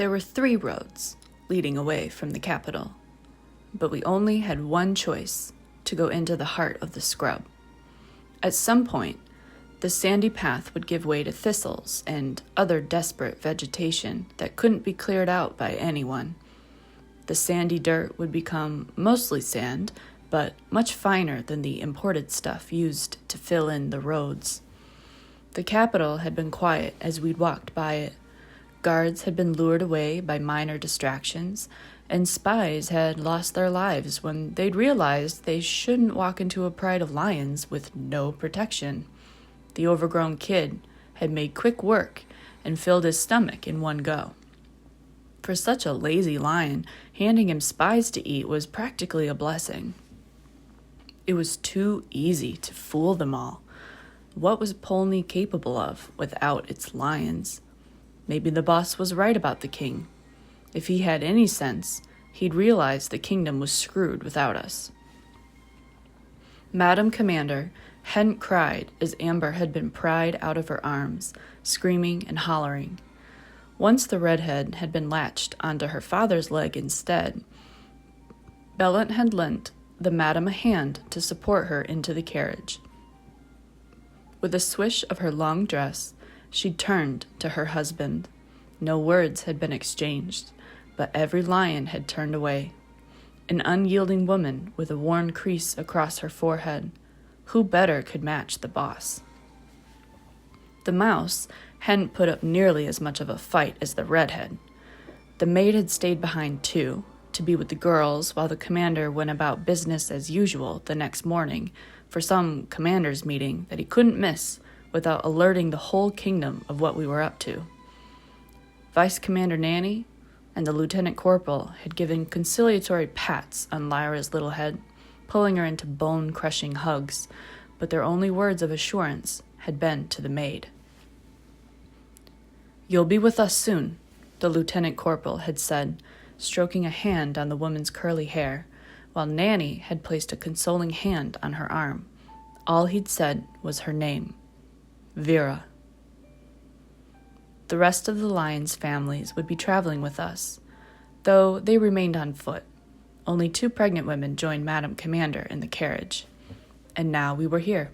There were 3 roads leading away from the capital, but we only had one choice: to go into the heart of the scrub. At some point, the sandy path would give way to thistles and other desperate vegetation that couldn't be cleared out by anyone. The sandy dirt would become mostly sand, but much finer than the imported stuff used to fill in the roads. The capital had been quiet as we'd walked by it. Guards had been lured away by minor distractions, and spies had lost their lives when they'd realized they shouldn't walk into a pride of lions with no protection. The overgrown kid had made quick work and filled his stomach in one go. For such a lazy lion, handing him spies to eat was practically a blessing. It was too easy to fool them all. What was Polny capable of without its lions? Maybe the boss was right about the king. If he had any sense, he'd realize the kingdom was screwed without us. Madam Commander hadn't cried as Amber had been pried out of her arms, screaming and hollering. Once the redhead had been latched onto her father's leg instead, Bellant had lent the madam a hand to support her into the carriage. With a swish of her long dress, she turned to her husband. No words had been exchanged, but every lion had turned away. An unyielding woman with a worn crease across her forehead. Who better could match the boss? The mouse hadn't put up nearly as much of a fight as the redhead. The maid had stayed behind too, to be with the girls while the commander went about business as usual the next morning for some commander's meeting that he couldn't miss without alerting the whole kingdom of what we were up to. Vice Commander Nanny and the lieutenant corporal had given conciliatory pats on Lyra's little head, pulling her into bone-crushing hugs, but their only words of assurance had been to the maid. "You'll be with us soon," the lieutenant corporal had said, stroking a hand on the woman's curly hair, while Nanny had placed a consoling hand on her arm. All he'd said was her name, Vera. The rest of the lions' families would be traveling with us, though they remained on foot. Only 2 pregnant women joined Madam Commander in the carriage. And now we were here.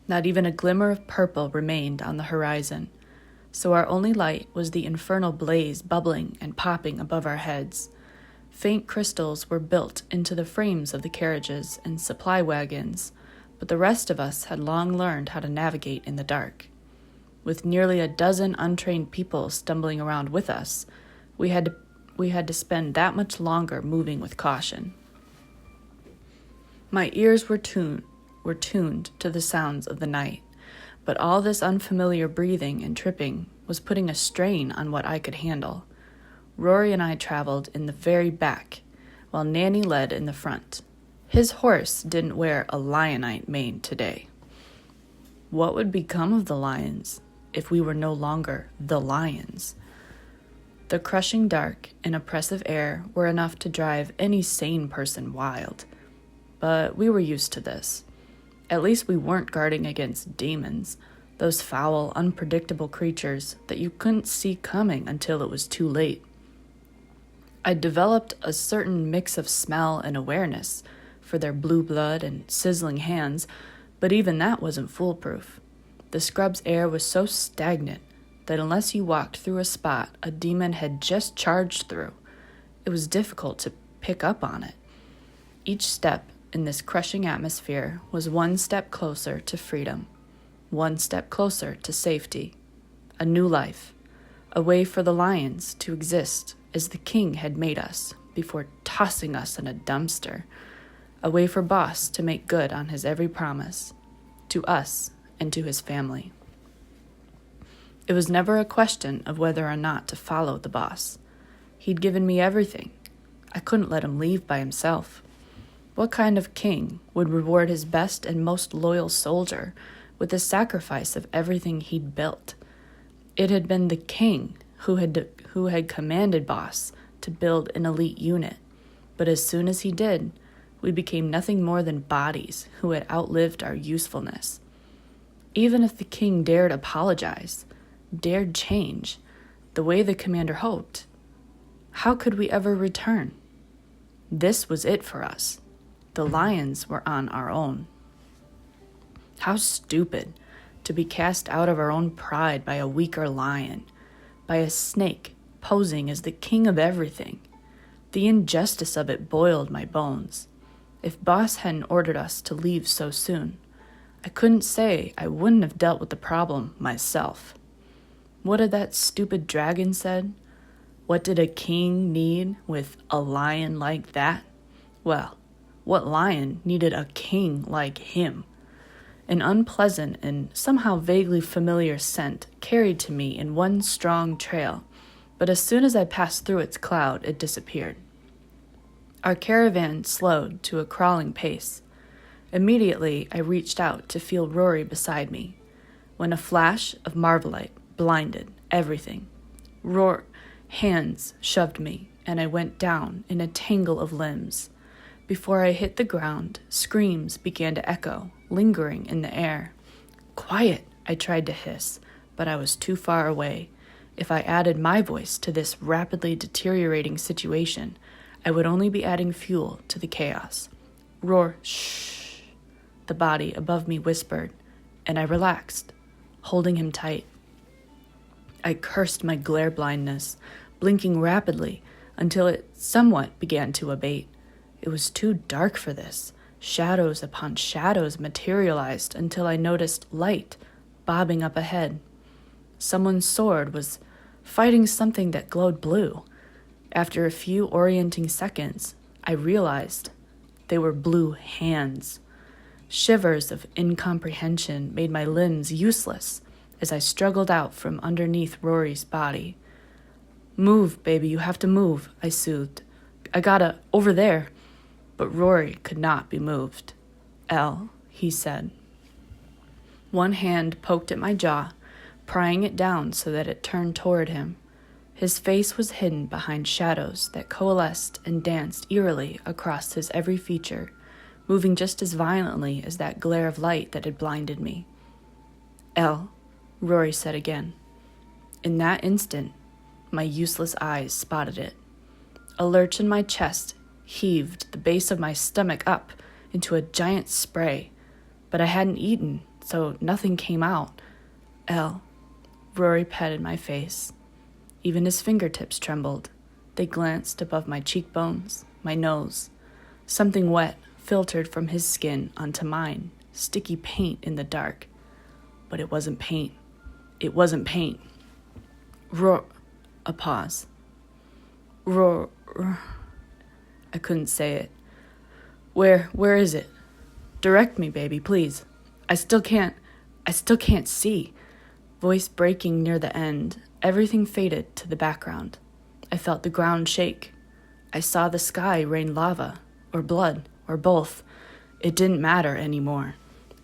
Not even a glimmer of purple remained on the horizon, so our only light was the infernal blaze bubbling and popping above our heads. Faint crystals were built into the frames of the carriages and supply wagons, but the rest of us had long learned how to navigate in the dark. With nearly a dozen untrained people stumbling around with us, we had to spend that much longer moving with caution. My ears were tuned to the sounds of the night, but all this unfamiliar breathing and tripping was putting a strain on what I could handle. Rory and I traveled in the very back, while Nanny led in the front. His horse didn't wear a lionite mane today. What would become of the lions if we were no longer the lions? The crushing dark and oppressive air were enough to drive any sane person wild, but we were used to this. At least we weren't guarding against demons, those foul, unpredictable creatures that you couldn't see coming until it was too late. I'd developed a certain mix of smell and awareness for their blue blood and sizzling hands, but even that wasn't foolproof. The scrub's air was so stagnant that unless you walked through a spot a demon had just charged through, it was difficult to pick up on it. Each step in this crushing atmosphere was one step closer to freedom, one step closer to safety, a new life, a way for the lions to exist as the king had made us before tossing us in a dumpster, a way for Boss to make good on his every promise, to us and to his family. It was never a question of whether or not to follow the boss. He'd given me everything. I couldn't let him leave by himself. What kind of king would reward his best and most loyal soldier with the sacrifice of everything he'd built? It had been the king who had commanded Boss to build an elite unit, but as soon as he did, we became nothing more than bodies who had outlived our usefulness. Even if the king dared apologize, dared change, the way the commander hoped, how could we ever return? This was it for us. The lions were on our own. How stupid to be cast out of our own pride by a weaker lion, by a snake posing as the king of everything. The injustice of it boiled my bones. If Boss hadn't ordered us to leave so soon, I couldn't say I wouldn't have dealt with the problem myself. What had that stupid dragon said? What did a king need with a lion like that? Well, what lion needed a king like him? An unpleasant and somehow vaguely familiar scent carried to me in one strong trail, but as soon as I passed through its cloud, it disappeared. Our caravan slowed to a crawling pace. Immediately, I reached out to feel Rory beside me, when a flash of Marvelite blinded everything. Hands shoved me, and I went down in a tangle of limbs. Before I hit the ground, screams began to echo, lingering in the air. "Quiet," I tried to hiss, but I was too far away. If I added my voice to this rapidly deteriorating situation, I would only be adding fuel to the chaos. Shh, the body above me whispered, and I relaxed, holding him tight. I cursed my glare blindness, blinking rapidly until it somewhat began to abate. It was too dark for this. Shadows upon shadows materialized until I noticed light bobbing up ahead. Someone's sword was fighting something that glowed blue. After a few orienting seconds, I realized they were blue hands. Shivers of incomprehension made my limbs useless as I struggled out from underneath Rory's body. "Move, baby, you have to move," I soothed. Over there." But Rory could not be moved. "Elle," he said. One hand poked at my jaw, prying it down so that it turned toward him. His face was hidden behind shadows that coalesced and danced eerily across his every feature, moving just as violently as that glare of light that had blinded me. "Elle," Rory said again. In that instant, my useless eyes spotted it. A lurch in my chest heaved the base of my stomach up into a giant spray, but I hadn't eaten, so nothing came out. "Elle," Rory patted my face. Even his fingertips trembled. They glanced above my cheekbones, my nose. Something wet filtered from his skin onto mine, sticky paint in the dark. But it wasn't paint. It wasn't paint. A pause. I couldn't say it. Where is it? Direct me, baby, please. I still can't see." Voice breaking near the end, everything faded to the background. I felt the ground shake. I saw the sky rain lava, or blood, or both. It didn't matter anymore.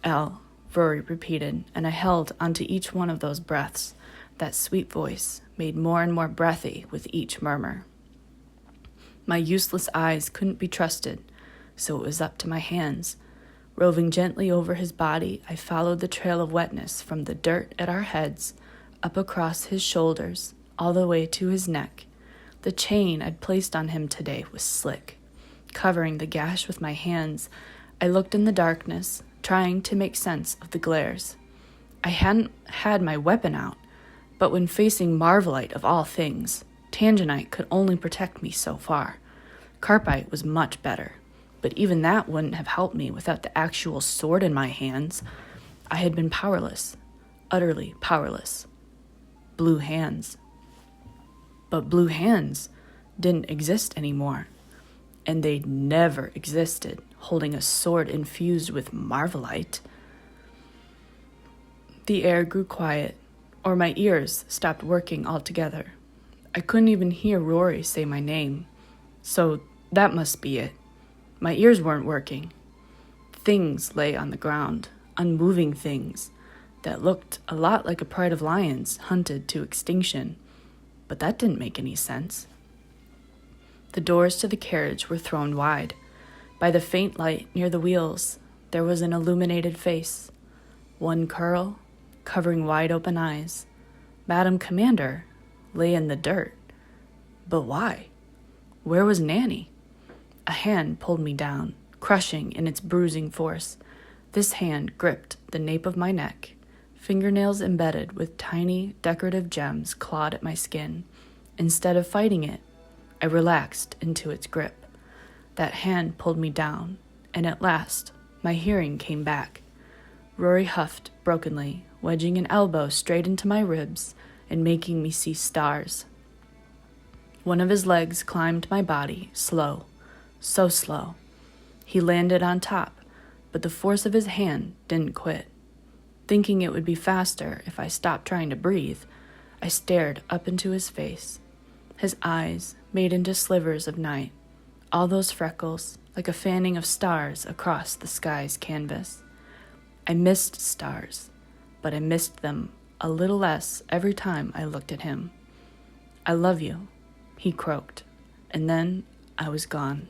"Elle," Rory repeated, and I held onto each one of those breaths. That sweet voice made more and more breathy with each murmur. My useless eyes couldn't be trusted, so it was up to my hands. Roving gently over his body, I followed the trail of wetness from the dirt at our heads, up across his shoulders, all the way to his neck. The chain I'd placed on him today was slick. Covering the gash with my hands, I looked in the darkness, trying to make sense of the glares. I hadn't had my weapon out, but when facing Marvelite of all things, Tangenite could only protect me so far. Carpite was much better, but even that wouldn't have helped me without the actual sword in my hands. I had been powerless, utterly powerless. Blue hands. But blue hands didn't exist anymore, and they'd never existed holding a sword infused with Marvelite. The air grew quiet, or my ears stopped working altogether. I couldn't even hear Rory say my name, so that must be it. My ears weren't working. Things lay on the ground, unmoving things, that looked a lot like a pride of lions hunted to extinction, but that didn't make any sense. The doors to the carriage were thrown wide. By the faint light near the wheels, there was an illuminated face. One curl, covering wide-open eyes. "Madam Commander, lay in the dirt. But why? Where was Nanny? A hand pulled me down, crushing in its bruising force. This hand gripped the nape of my neck. Fingernails embedded with tiny, decorative gems clawed at my skin. Instead of fighting it, I relaxed into its grip. That hand pulled me down, and at last, my hearing came back. Rory huffed brokenly, wedging an elbow straight into my ribs and making me see stars. One of his legs climbed my body, slow, so slow. He landed on top, but the force of his hand didn't quit. Thinking it would be faster if I stopped trying to breathe, I stared up into his face. His eyes made into slivers of night, all those freckles like a fanning of stars across the sky's canvas. I missed stars, but I missed them a little less every time I looked at him. "I love you," he croaked, and then I was gone.